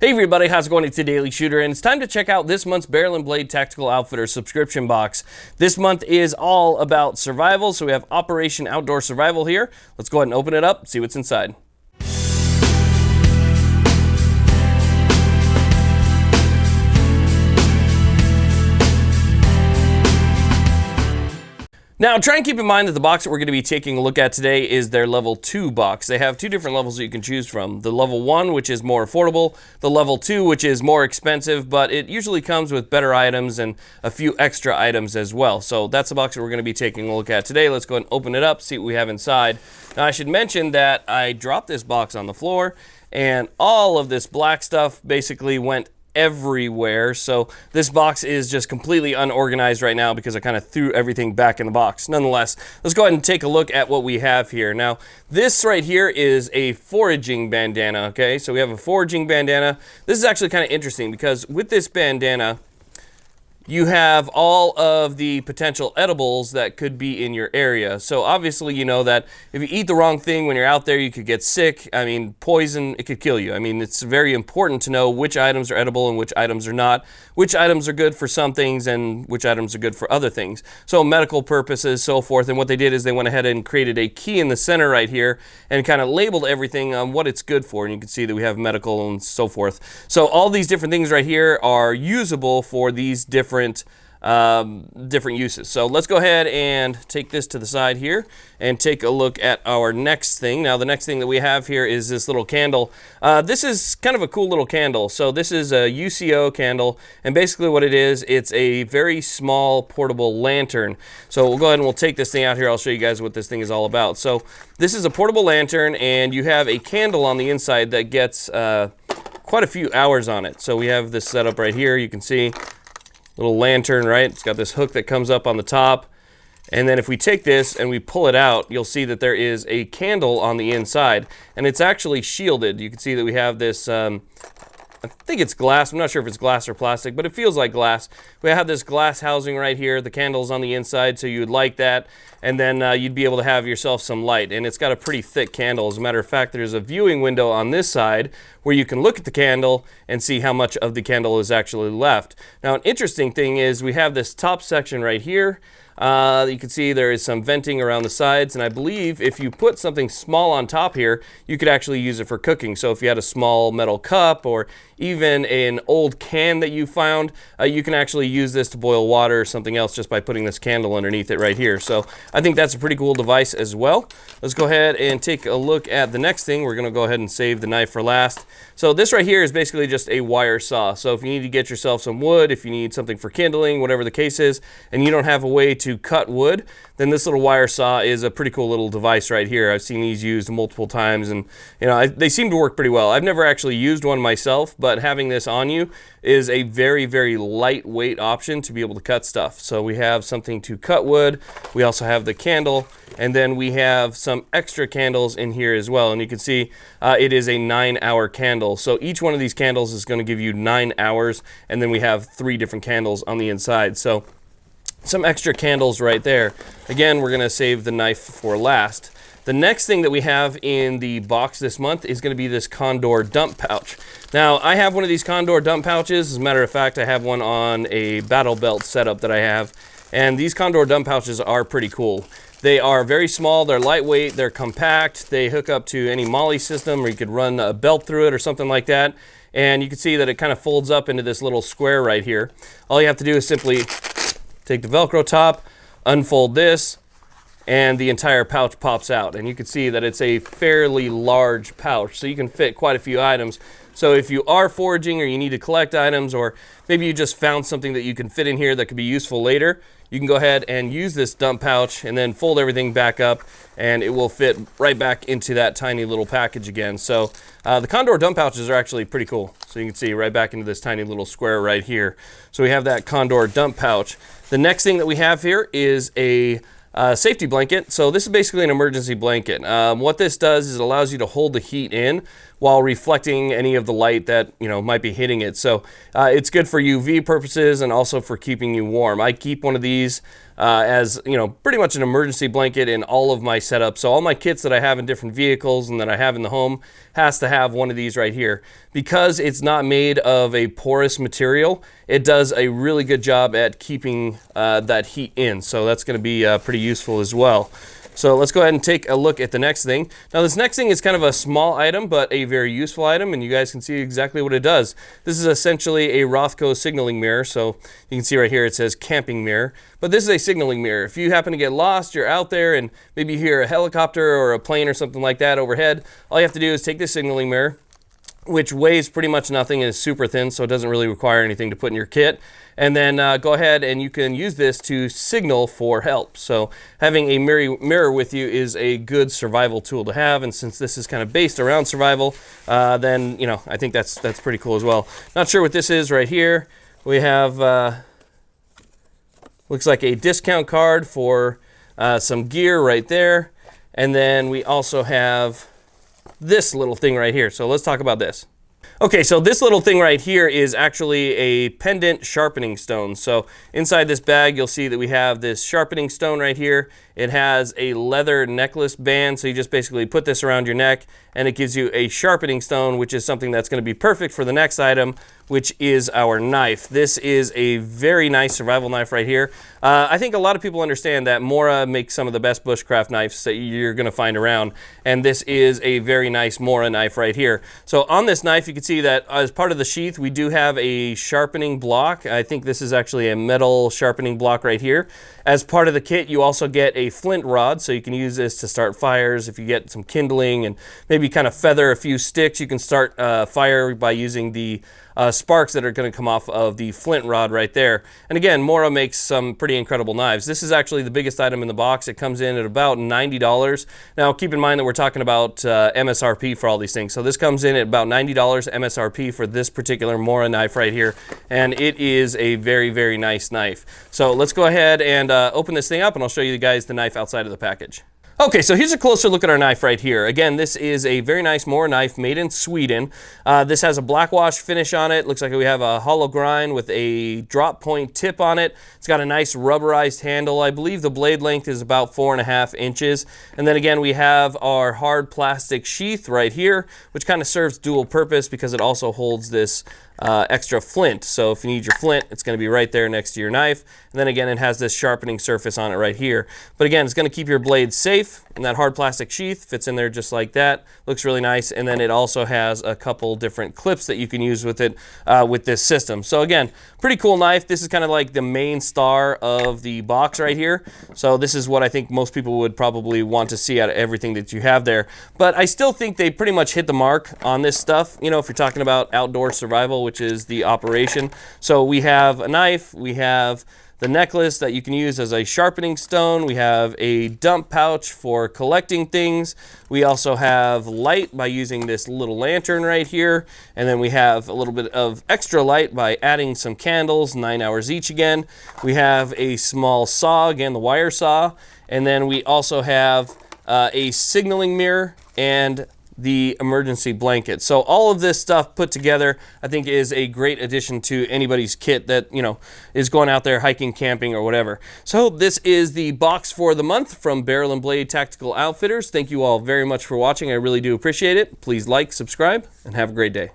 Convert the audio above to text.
Hey everybody, how's it going? It's the Daily Shooter, and it's time to check out this month's Barrel and Blade Tactical Outfitter subscription box. This month is all about survival, so we have Operation Outdoor Survival here. Let's go ahead and open it up, see what's inside. Now, try and keep in mind that the box that we're going to be taking a look at today is their level 2 box. They have two different levels that you can choose from. The level 1, which is more affordable, the level 2, which is more expensive, but it usually comes with better items and a few extra items as well. So that's the box that we're going to be taking a look at today. Let's go ahead and open it up, see what we have inside. Now, I should mention that I dropped this box on the floor, and all of this black stuff basically went everywhere. So this box is just completely unorganized right now because I kind of threw everything back in the box. Nonetheless, let's go ahead and take a look at what we have here. Now, this right here is a foraging bandana, okay? So we have a foraging bandana. This is actually kind of interesting because with this bandana, you have all of the potential edibles that could be in your area. So obviously, you know that if you eat the wrong thing when you're out there, you could get sick. I mean, poison, it could kill you. I mean, it's very important to know which items are edible and which items are not, which items are good for some things and which items are good for other things. So medical purposes, so forth. And what they did is they went ahead and created a key in the center right here and kind of labeled everything on what it's good for. And you can see that we have medical and so forth. So all these different things right here are usable for these different uses. So let's go ahead and take this to the side here and take a look at our next thing. Now, the next thing that we have here is this little candle. This is kind of a cool little candle. So this is a UCO candle, and basically what it is, it's a very small portable lantern. So we'll go ahead and we'll take this thing out here. I'll show you guys what this thing is all about. So this is a portable lantern, and you have a candle on the inside that gets quite a few hours on it. So we have this set up right here. You can see little lantern, right? It's got this hook that comes up on the top. And then if we take this and we pull it out, you'll see that there is a candle on the inside, and it's actually shielded. You can see that we have this, I think it's glass. I'm not sure if it's glass or plastic, but it feels like glass. We have this glass housing right here. The candle's on the inside, so you would light that, and then you'd be able to have yourself some light. And it's got a pretty thick candle. As a matter of fact, there's a viewing window on this side where you can look at the candle and see how much of the candle is actually left. Now, an interesting thing is we have this top section right here. You can see there is some venting around the sides, and I believe if you put something small on top here, you could actually use it for cooking. So if you had a small metal cup or even an old can that you found, you can actually use this to boil water or something else just by putting this candle underneath it right here. So I think that's a pretty cool device as well. Let's go ahead and take a look at the next thing. We're going to go ahead and save the knife for last. So this right here is basically just a wire saw. So if you need to get yourself some wood, if you need something for kindling, whatever the case is, and you don't have a way to cut wood, then this little wire saw is a pretty cool little device right here. I've seen these used multiple times, and you know, they seem to work pretty well. I've never actually used one myself, but having this on you is a very, very lightweight option to be able to cut stuff. So we have something to cut wood. We also have the candle, and then we have some extra candles in here as well. And you can see it is a 9-hour candle. So each one of these candles is going to give you 9 hours, and then we have 3 different candles on the inside. So some extra candles right there. Again, we're going to save the knife for last. The next thing that we have in the box this month is going to be this Condor dump pouch. Now, I have one of these Condor dump pouches. As a matter of fact, I have one on a battle belt setup that I have. And these Condor dump pouches are pretty cool. They are very small, they're lightweight, they're compact. They hook up to any MOLLE system, or you could run a belt through it or something like that. And you can see that it kind of folds up into this little square right here. All you have to do is simply take the Velcro top, unfold this, and the entire pouch pops out. And you can see that it's a fairly large pouch, so you can fit quite a few items. So if you are foraging or you need to collect items, or maybe you just found something that you can fit in here that could be useful later, you can go ahead and use this dump pouch and then fold everything back up, and it will fit right back into that tiny little package again. So the Condor dump pouches are actually pretty cool. So you can see right back into this tiny little square right here. So we have that Condor dump pouch. The next thing that we have here is a safety blanket. So this is basically an emergency blanket. What this does is it allows you to hold the heat in while reflecting any of the light that, you know, might be hitting it. So it's good for UV purposes and also for keeping you warm. I keep one of these as, you know, pretty much an emergency blanket in all of my setups. So all my kits that I have in different vehicles and that I have in the home has to have one of these right here. Because it's not made of a porous material, it does a really good job at keeping that heat in. So that's going to be pretty useful as well. So let's go ahead and take a look at the next thing. Now this next thing is kind of a small item, but a very useful item, and you guys can see exactly what it does. This is essentially a Rothko signaling mirror. So you can see right here it says camping mirror, but this is a signaling mirror. If you happen to get lost, you're out there and maybe you hear a helicopter or a plane or something like that overhead, all you have to do is take this signaling mirror, which weighs pretty much nothing and is super thin, so it doesn't really require anything to put in your kit. And then go ahead and you can use this to signal for help. So having a mirror with you is a good survival tool to have. And since this is kind of based around survival, then, you know, I think that's pretty cool as well. Not sure what this is right here. We have, looks like a discount card for some gear right there. And then we also have this little thing right here. So let's talk about this. Okay, so this little thing right here is actually a pendant sharpening stone. So inside this bag, you'll see that we have this sharpening stone right here. It has a leather necklace band, so you just basically put this around your neck, and it gives you a sharpening stone, which is something that's going to be perfect for the next item, which is our knife. This is a very nice survival knife right here. I think a lot of people understand that Mora makes some of the best bushcraft knives that you're going to find around, and this is a very nice Mora knife right here. So on this knife, you can see that as part of the sheath, we do have a sharpening block. I think this is actually a metal sharpening block right here. As part of the kit, you also get a flint rod, so you can use this to start fires. If you get some kindling and maybe kind of feather a few sticks, you can start fire by using the sparks that are going to come off of the flint rod right there. And again, Mora makes some pretty incredible knives. This is actually the biggest item in the box. It comes in at about $90. Now keep in mind that we're talking about MSRP for all these things. So this comes in at about $90 MSRP for this particular Mora knife right here. And it is a very, very nice knife. So let's go ahead and open this thing up, and I'll show you guys the knife outside of the package. Okay, so here's a closer look at our knife right here. Again, this is a very nice Mora knife made in Sweden. This has a black wash finish on it. Looks like we have a hollow grind with a drop point tip on it. It's got a nice rubberized handle. I believe the blade length is about 4.5 inches. And then again, we have our hard plastic sheath right here, which kind of serves dual purpose because it also holds this extra flint. So if you need your flint, it's going to be right there next to your knife. And then again, it has this sharpening surface on it right here. But again, it's going to keep your blade safe. And that hard plastic sheath fits in there just like that. Looks really nice. And then it also has a couple different clips that you can use with it with this system. So again, pretty cool knife. This is kind of like the main star of the box right here. So this is what I think most people would probably want to see out of everything that you have there. But I still think they pretty much hit the mark on this stuff. You know, if you're talking about outdoor survival, which is the operation. So we have a knife, we have the necklace that you can use as a sharpening stone, we have a dump pouch for collecting things, we also have light by using this little lantern right here, and then we have a little bit of extra light by adding some candles, 9 hours each again. We have a small saw, again the wire saw, and then we also have a signaling mirror and the emergency blanket. So all of this stuff put together, I think, is a great addition to anybody's kit that, you know, is going out there hiking, camping, or whatever. So this is the box for the month from Barrel and Blade Tactical Outfitters. Thank you all very much for watching. I really do appreciate it. Please like, subscribe, and have a great day.